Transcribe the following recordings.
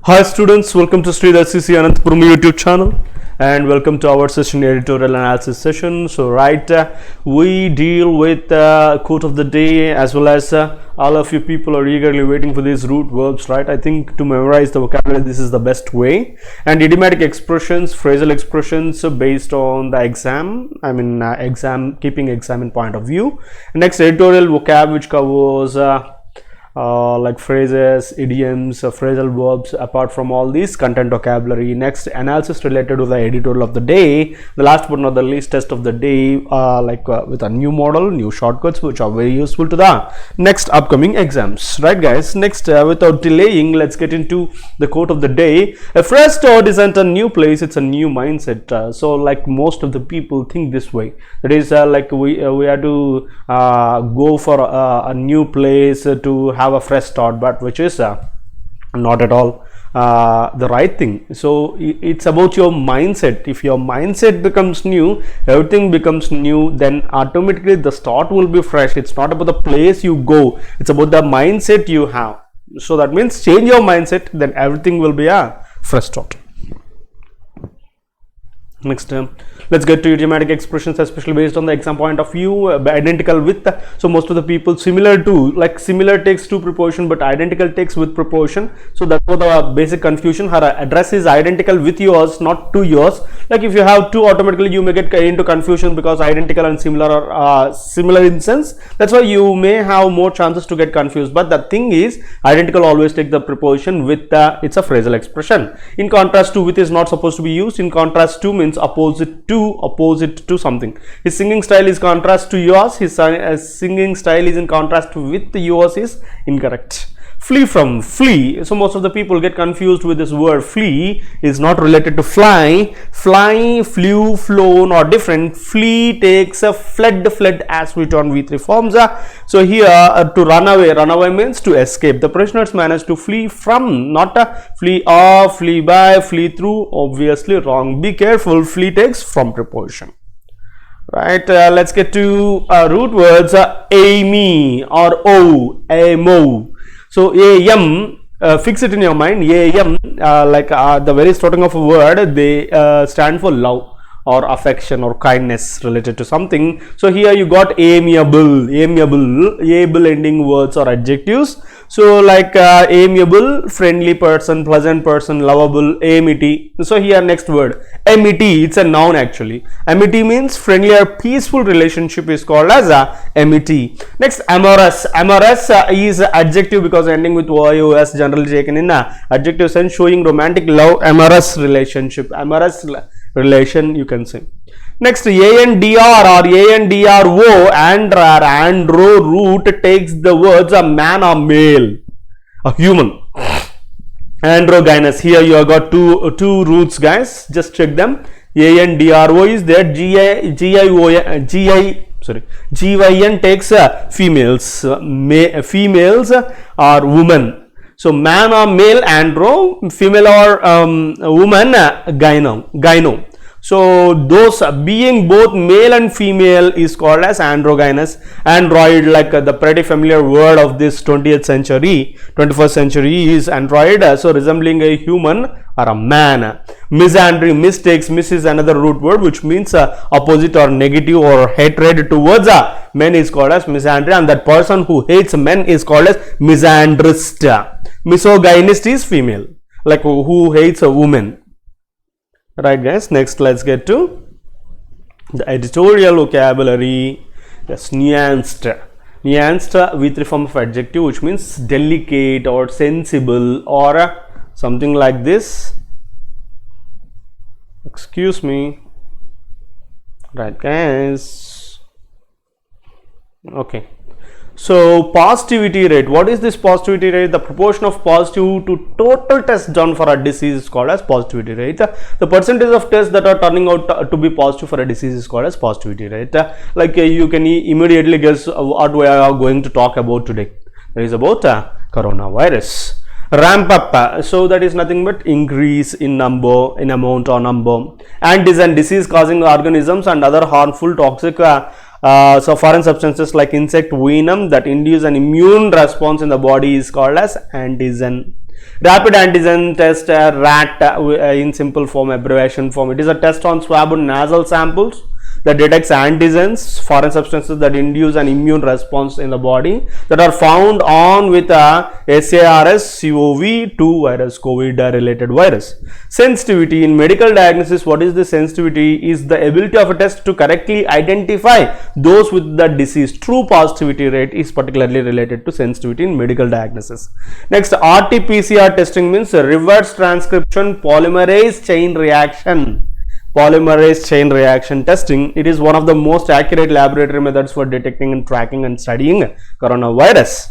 Hi students, welcome to Sreedhar'scce Anantapuramu YouTube channel and welcome to our session, editorial analysis session. So we deal with quote of the day, as well as all of you people are eagerly waiting for these root verbs, right? I think to memorize the vocabulary, this is the best way. And idiomatic expressions, phrasal expressions based on the exam, keeping exam in point of view. Next, editorial vocab, which covers like phrases, idioms, phrasal verbs, apart from all these content vocabulary. Next, analysis related to the editorial of the day. The last but not the least, test of the day, with a new model, new shortcuts, which are very useful to the next upcoming exams, right guys? Next, without delaying, let's get into the quote of the day. A fresh start isn't a new place, it's a new mindset. So like most of the people think this way, that is we have to go for a new place to have a fresh start, but which is not at all the right thing. So it's about your mindset. If your mindset becomes new, everything becomes new, then automatically the start will be fresh. It's not about the place you go, it's about the mindset you have. So that means change your mindset, then everything will be a fresh start. Next, let's get to idiomatic expressions, especially based on the exam point of view. Identical with, so most of the people similar to, like similar takes to preposition, but identical takes with preposition. So that's what the basic confusion. Her address is identical with yours, not to yours. Like if you have two, automatically you may get into confusion, because identical and similar are similar in sense. That's why you may have more chances to get confused. But the thing is, identical always take the preposition with. It's a phrasal expression. In contrast to, with is not supposed to be used. In contrast to means opposite to something. His singing style is contrast to yours. His singing style is in contrast with yours is incorrect. Flee from, flee. So most of the people get confused with this word. Flee is not related to fly. Fly, flew, flown or different. Flee takes a fled as we turn V3 forms. So here to run away means to escape. The prisoners managed to flee from, not flee off, flee by, flee through. Obviously wrong. Be careful. Flee takes from preposition. Right, let's get to root words. Amy or O, amo. So am, fix it in your mind. Am, the very starting of a word, they stand for love or affection or kindness related to something. So here you got amiable, able ending words or adjectives. So like amiable, friendly person, pleasant person, lovable, amity. So here next word, amity, it's a noun actually. Amity means friendly or peaceful relationship is called as amity. Next, amorous. Amorous is adjective because ending with OIOS, generally taken in adjective sense, showing romantic love, amorous relationship, amorous relation you can say. Next, ANDR or ANDRO, andro root takes the words a man or male, a human. Androgynous, here you have got two roots guys, just check them. ANDRO is there, GYN takes females, females or woman. So man or male, andro, female or woman, gyno. So those being both male and female is called as androgynous. Android, like the pretty familiar word of this 21st century is android, so resembling a human or a man. Misandry, mistakes, miss is another root word which means opposite or negative or hatred towards men is called as misandry, and that person who hates men is called as misandrist. Misogynist is female, like who hates a woman. Right guys, next let's get to the editorial vocabulary. Yes, nuanced. Nuanced with the form of adjective which means delicate or sensible or something like this. Excuse me. Right guys. Okay. So positivity rate, what is this positivity rate? The proportion of positive to total tests done for a disease is called as positivity rate. The percentage of tests that are turning out to be positive for a disease is called as positivity rate. Like you can immediately guess what we are going to talk about today. That is about coronavirus. Ramp up, so that is nothing but increase in number, in amount or number. Antigen, disease causing organisms and other harmful toxic So foreign substances like insect venom that induce an immune response in the body is called as antigen. Rapid antigen test, RAT, in simple form, abbreviation form. It is a test on swab and nasal samples that detects antigens, foreign substances that induce an immune response in the body, that are found on with a SARS-CoV-2 virus, COVID related virus. Sensitivity in medical diagnosis. What is the sensitivity? Is the ability of a test to correctly identify those with the disease. True positivity rate is particularly related to sensitivity in medical diagnosis. Next, RT-PCR testing means reverse transcription polymerase chain reaction. Polymerase chain reaction testing. It is one of the most accurate laboratory methods for detecting and tracking and studying coronavirus.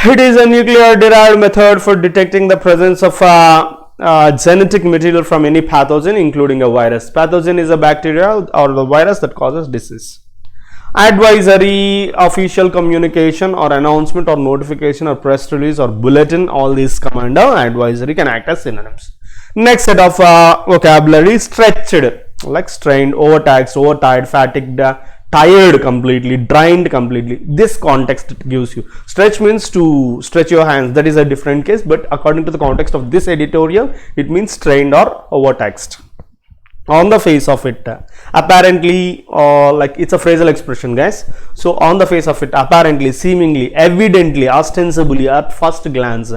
It is a nuclear derived method for detecting the presence of genetic material from any pathogen, including a virus. Pathogen is a bacteria or the virus that causes disease. Advisory, official communication or announcement or notification or press release or bulletin, all these come under advisory, can act as synonyms. Next set of vocabulary: stretched, like strained, overtaxed, overtired, fatigued, tired completely, drained completely. This context it gives you. Stretch means to stretch your hands. That is a different case, but according to the context of this editorial, it means strained or overtaxed. On the face of it, apparently, like it's a phrasal expression, guys. So on the face of it, apparently, seemingly, evidently, ostensibly, at first glance,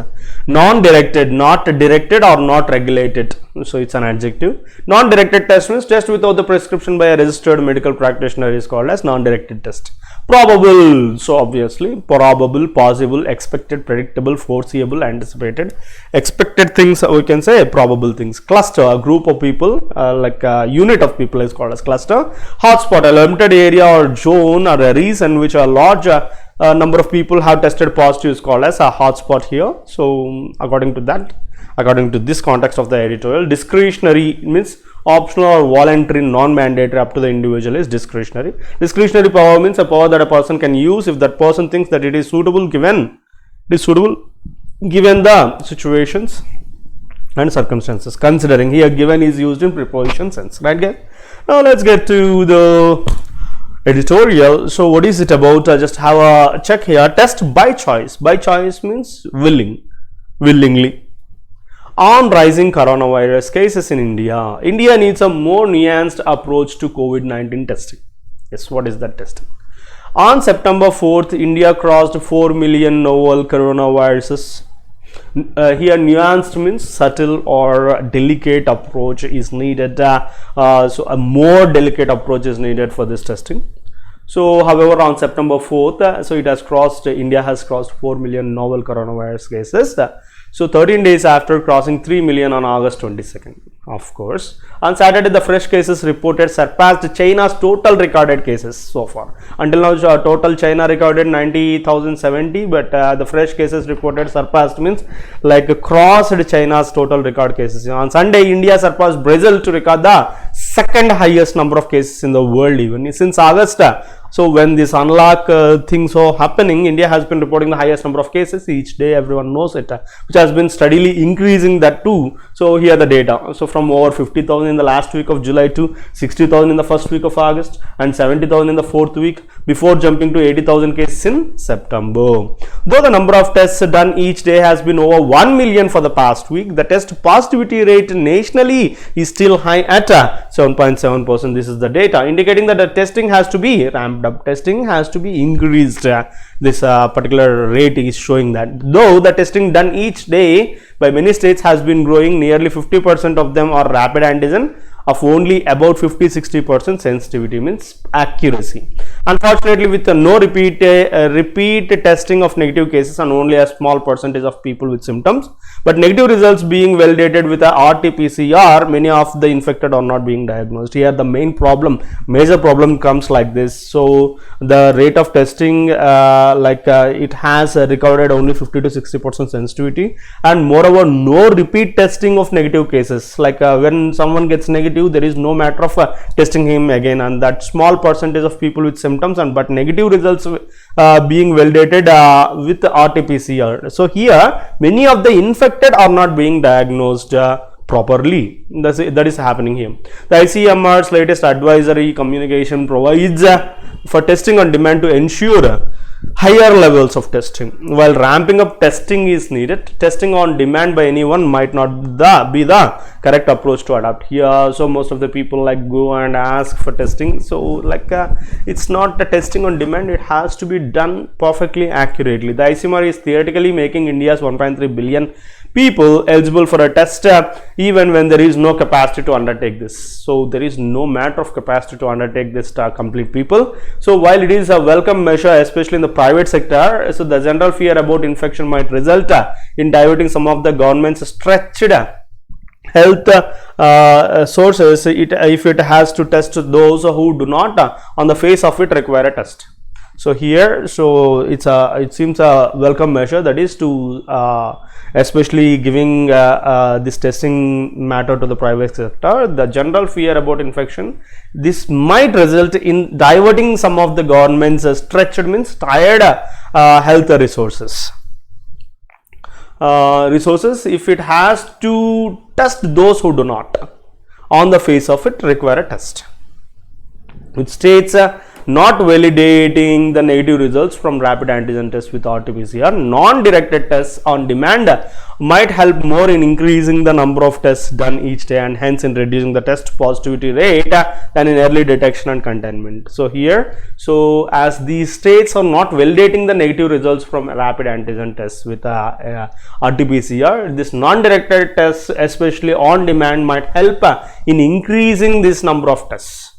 non-directed, not directed or not regulated. So it's an adjective. Non-directed test means test without the prescription by a registered medical practitioner is called as non-directed test. Probable, so obviously probable, possible, expected, predictable, foreseeable, anticipated. Expected things we can say probable things. Cluster, a group of people, like a unit of people is called as cluster. Hotspot, a limited area or zone or a region which a large number of people have tested positive is called as a hotspot here. So according to that, according to this context of the editorial, discretionary means optional or voluntary, non-mandatory, up to the individual is discretionary. Discretionary power means a power that a person can use if that person thinks that it is suitable given the situations and circumstances. Considering, here given is used in preposition sense, right guys? Now let's get to the editorial. So what is it about? Just have a check here. Test by choice. By choice means willingly. On rising coronavirus cases in India, India needs a more nuanced approach to COVID-19 testing. Yes, what is that testing? On September 4th, India crossed 4 million novel coronaviruses. Here nuanced means subtle or delicate approach is needed. So a more delicate approach is needed for this testing. So however, on September 4th, so it has crossed, India has crossed 4 million novel coronavirus cases. So 13 days after crossing 3 million on August 22nd, of course. On Saturday, the fresh cases reported surpassed China's total recorded cases so far. Until now, total China recorded 90,070, but the fresh cases reported surpassed means like crossed China's total record cases. On Sunday, India surpassed Brazil to record the second highest number of cases in the world even since August. So when this unlock things are happening, India has been reporting the highest number of cases each day. Everyone knows it, which has been steadily increasing that too. So here the data. So from over 50,000 in the last week of July to 60,000 in the first week of August and 70,000 in the fourth week before jumping to 80,000 cases in September. Though the number of tests done each day has been over 1 million for the past week, the test positivity rate nationally is still high at 7.7%. This is the data indicating that the testing has to be ramped up. Testing has to be increased. This particular rate is showing that though the testing done each day by many states has been growing, nearly 50% of them are rapid antigen of only about 50-60% sensitivity means accuracy. Unfortunately, with no repeat testing of negative cases and only a small percentage of people with symptoms, but negative results being validated with a RT-PCR, many of the infected are not being diagnosed. Here the major problem comes like this. So the rate of testing it has recorded only 50-60% sensitivity, and moreover no repeat testing of negative cases. Like when someone gets negative, there is no matter of testing him again, and that small percentage of people with symptoms and but negative results being validated with RT-PCR. So here many of the infected are not being diagnosed. properly. That is happening here. The ICMR's latest advisory communication provides for testing on demand to ensure higher levels of testing. While ramping up testing is needed, testing on demand by anyone might not be the correct approach to adopt here. So most of the people like go and ask for testing. So like it's not the testing on demand, it has to be done perfectly accurately. The ICMR is theoretically making India's 1.3 billion people eligible for a test even when there is no capacity to undertake this. So there is no matter of capacity to undertake this complete people. So while it is a welcome measure, especially in the private sector, so the general fear about infection might result in diverting some of the government's stretched health sources if it has to test those who do not on the face of it require a test. So here, so it seems a welcome measure, that is to especially giving this testing matter to the private sector. The general fear about infection, this might result in diverting some of the government's stretched means tired health resources if it has to test those who do not on the face of it require a test. It states not validating the negative results from rapid antigen tests with RT-PCR. Non-directed tests on demand might help more in increasing the number of tests done each day and hence in reducing the test positivity rate than in early detection and containment. So here, so as these states are not validating the negative results from rapid antigen tests with RT-PCR, this non-directed tests especially on demand might help in increasing this number of tests.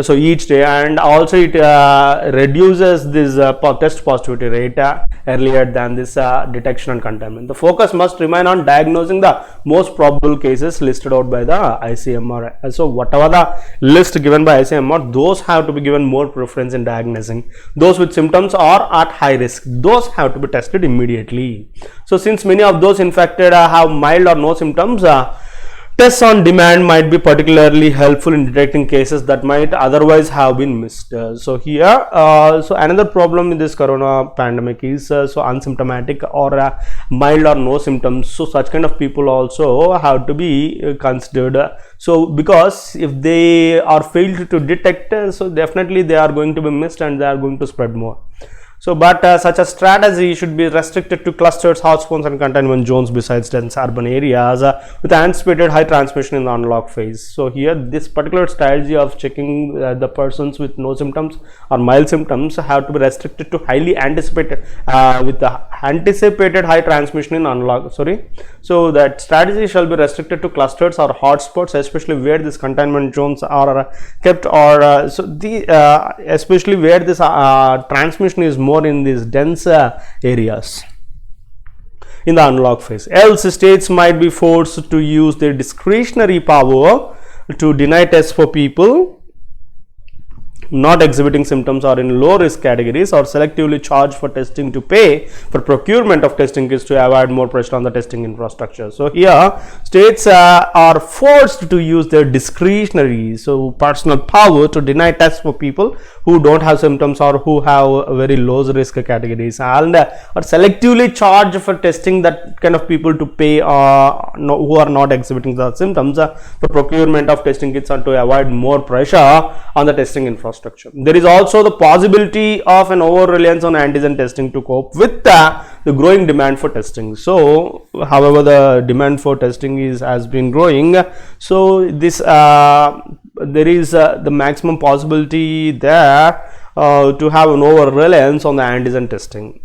So each day, and also it reduces this test positivity rate earlier than this detection and containment. The focus must remain on diagnosing the most probable cases listed out by the ICMR. So whatever the list given by ICMR, those have to be given more preference in diagnosing. Those with symptoms are at high risk, those have to be tested immediately. So since many of those infected have mild or no symptoms, tests on demand might be particularly helpful in detecting cases that might otherwise have been missed. So here, so another problem in this corona pandemic is so asymptomatic or mild or no symptoms. So such kind of people also have to be considered. So because if they are failed to detect, so definitely they are going to be missed and they are going to spread more. So, but such a strategy should be restricted to clusters, hotspots and containment zones besides dense urban areas with anticipated high transmission in the unlock phase. So, here this particular strategy of checking the persons with no symptoms or mild symptoms have to be restricted to highly anticipated with the anticipated high transmission in unlock. So, that strategy shall be restricted to clusters or hotspots, especially where these containment zones are kept, or especially where this transmission is more in these dense areas in the unlock phase. Else states might be forced to use their discretionary power to deny tests for people not exhibiting symptoms or in low risk categories, or selectively charge for testing to pay for procurement of testing kits to avoid more pressure on the testing infrastructure. So here states are forced to use their discretionary, so personal power to deny tests for people who don't have symptoms or who have very low risk categories, and or selectively charge for testing that kind of people to pay who are not exhibiting the symptoms for procurement of testing kits and to avoid more pressure on the testing infrastructure. There is also the possibility of an over reliance on antigen testing to cope with the growing demand for testing. So however the demand for testing has been growing, so this there is the maximum possibility there to have an over reliance on the antigen testing.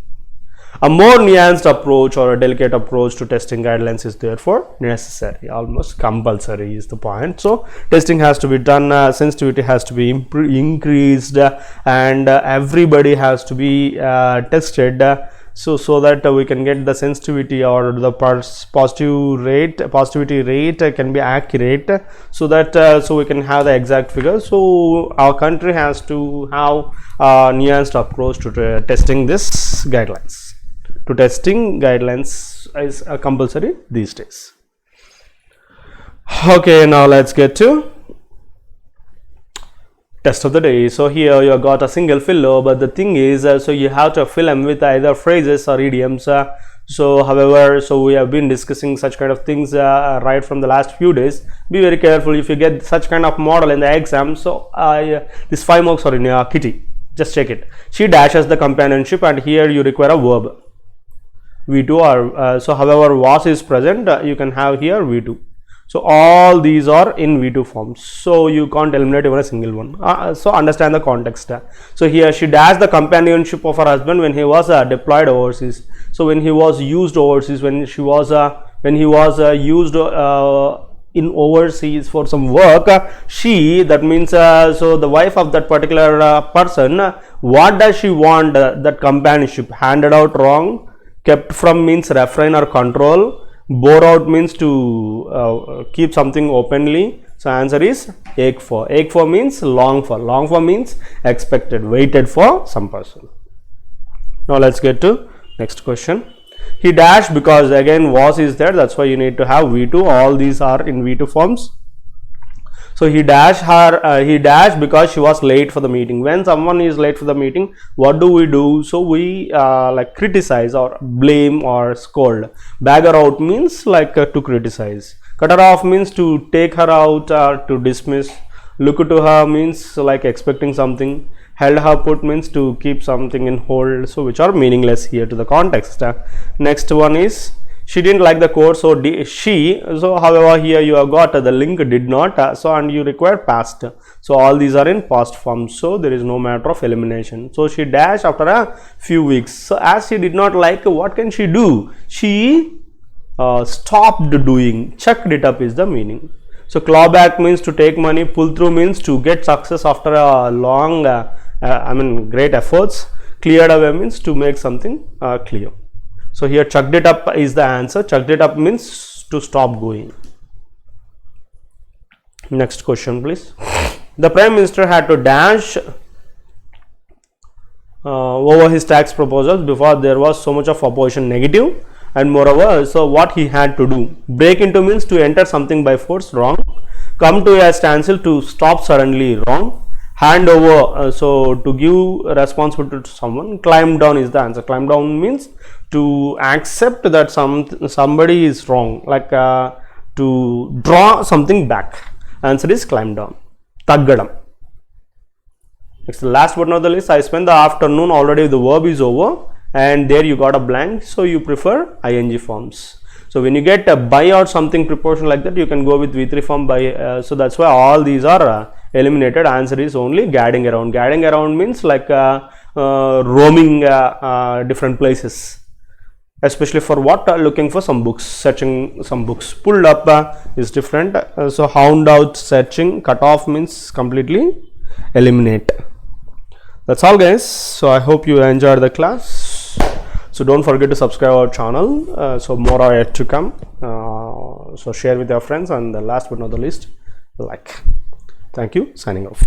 A more nuanced approach or a delicate approach to testing guidelines is therefore necessary, almost compulsory is the point. So testing has to be done, sensitivity has to be increased, and everybody has to be tested, so that we can get the sensitivity or the positivity rate can be accurate, so that so we can have the exact figure. So our country has to have a nuanced approach to testing this guidelines. To testing guidelines is compulsory these days. Okay, now let's get to test of the day. So here you got a single filler, but the thing is, so you have to fill them with either phrases or idioms. So however, so we have been discussing such kind of things right from the last few days. Be very careful if you get such kind of model in the exam. So this 5 marks are in kitty, just check it. She dashes the companionship, and here you require a verb V2 or so however was is present, you can have here V2. So all these are in V2 forms, so you can't eliminate even a single one. So understand the context. So here she dashed the companionship of her husband when he was deployed overseas. So when he was used overseas, when he was used in overseas for some work, she, that means so the wife of that particular person, what does she want? That companionship. Handed out wrong, kept from means refrain or control, bore out means to keep something openly. So answer is ek for. Ek for means long for. Long for means expected, waited for some person. Now let's get to next question. He dashed because again was is there, that's why you need to have V2. All these are in V2 forms. So he dashed her, he dashed because she was late for the meeting. When someone is late for the meeting, what do? So we like criticize or blame or scold. Bag her out means like to criticize. Cut her off means to take her out or to dismiss. Look to her means like expecting something. Held her put means to keep something in hold. So which are meaningless here to the context. Next one is she didn't like the course, so she. So however here you have got the link did not, so and you require past. So all these are in past form, so there is no matter of elimination. So she dashed after a few weeks. So as she did not like, what can she do? She stopped doing. Chucked it up is the meaning. So clawback means to take money. Pull through means to get success after a long great efforts. Cleared away means to make something clear. So here chucked it up is the answer. Chucked it up means to stop going. Next question please. The Prime Minister had to dash over his tax proposals before there was so much of opposition negative, and moreover, so what he had to do. Break into means to enter something by force, wrong. Come to a standstill, to stop suddenly, wrong. Hand over, so to give responsibility to someone. Climb down is the answer. Climb down means to accept that somebody is wrong, like to draw something back. Answer is climb down. Taggadam. Next, last but not the least, I spent the afternoon, already the verb is over and there you got a blank, so you prefer ing forms. So when you get a by or something preposition like that, you can go with V3 form by. So that's why all these are eliminated. Answer is only gadding around. Gadding around means like roaming different places, especially for what? Looking for some books, searching some books. Pulled up is different. So hound out, searching. Cut off means completely eliminate. That's all guys. So I hope you enjoyed the class. So don't forget to subscribe our channel. So more are yet to come. So share with your friends, and the last but not the least, like. Thank you. Signing off.